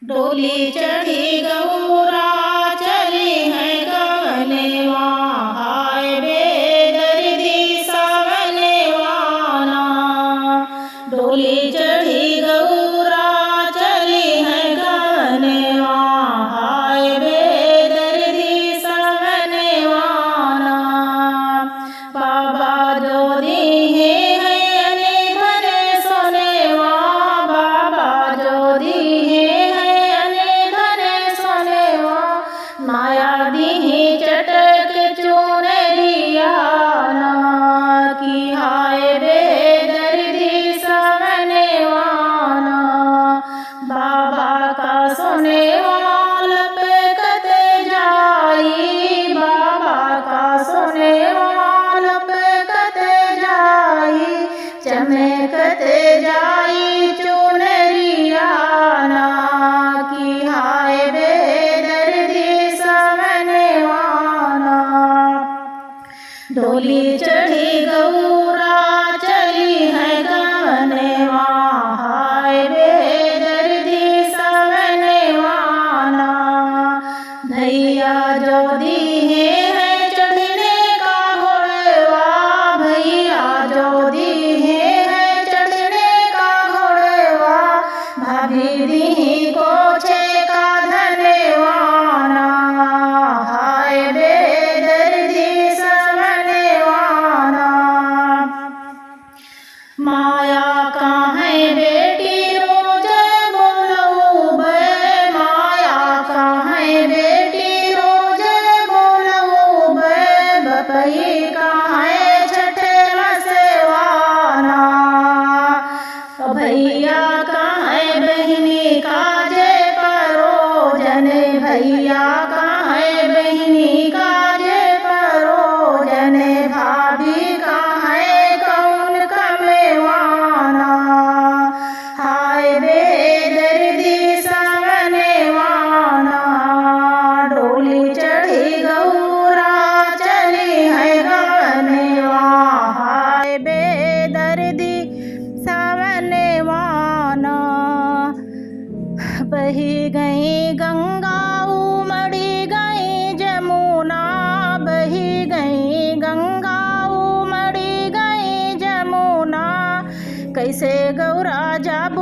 डोली चढ़ी गौरा चली है गवनवा, हाय बेदर्दी सावनवाना। डोली चढ़ी गौरा चली है गवनवा, हाय बेदर्दी सावनवाना। बाबा जो दीहे है अने धरे सोनेवा, बाबा जो दीहे माया दीही चटक चुनरियाना की, हाय बेदर्दी सावनवाना। बाबा का सोनेवा लपकते जाई, बाबा का सोनेवा लपकते जाई, चमकते जाई चुनरियाना की, हाय डोली चढ़ी गौरा चली है गवनवा, हाय बेदर्दी सावनवाना। भैया जो दीहे है चढ़ने का घोड़वा, भैया जो दीहे है चढ़ने का घोड़वा, भाभी दीही को छे का धनवाना, हाय माया का है बेटी रोज बोलऊ बे, माया का है बेटी रोज बोलऊ बे, बपई का है छठे मसेवाना। भैया का है बहनी का जे परोजन, भैया का है बहनी का जे परोजन, भाभी का है कौन कमेवाना, हाय बेदर्दी सावनवाना। डोली चढ़ी गौरा चली है गवनवा, हाय बेदर्दी सावनवाना। बही गई गंगा उमड़ी गई जमुना, बही गई गंगा उमड़ी गई जमुना, कैसे गौरा जाबू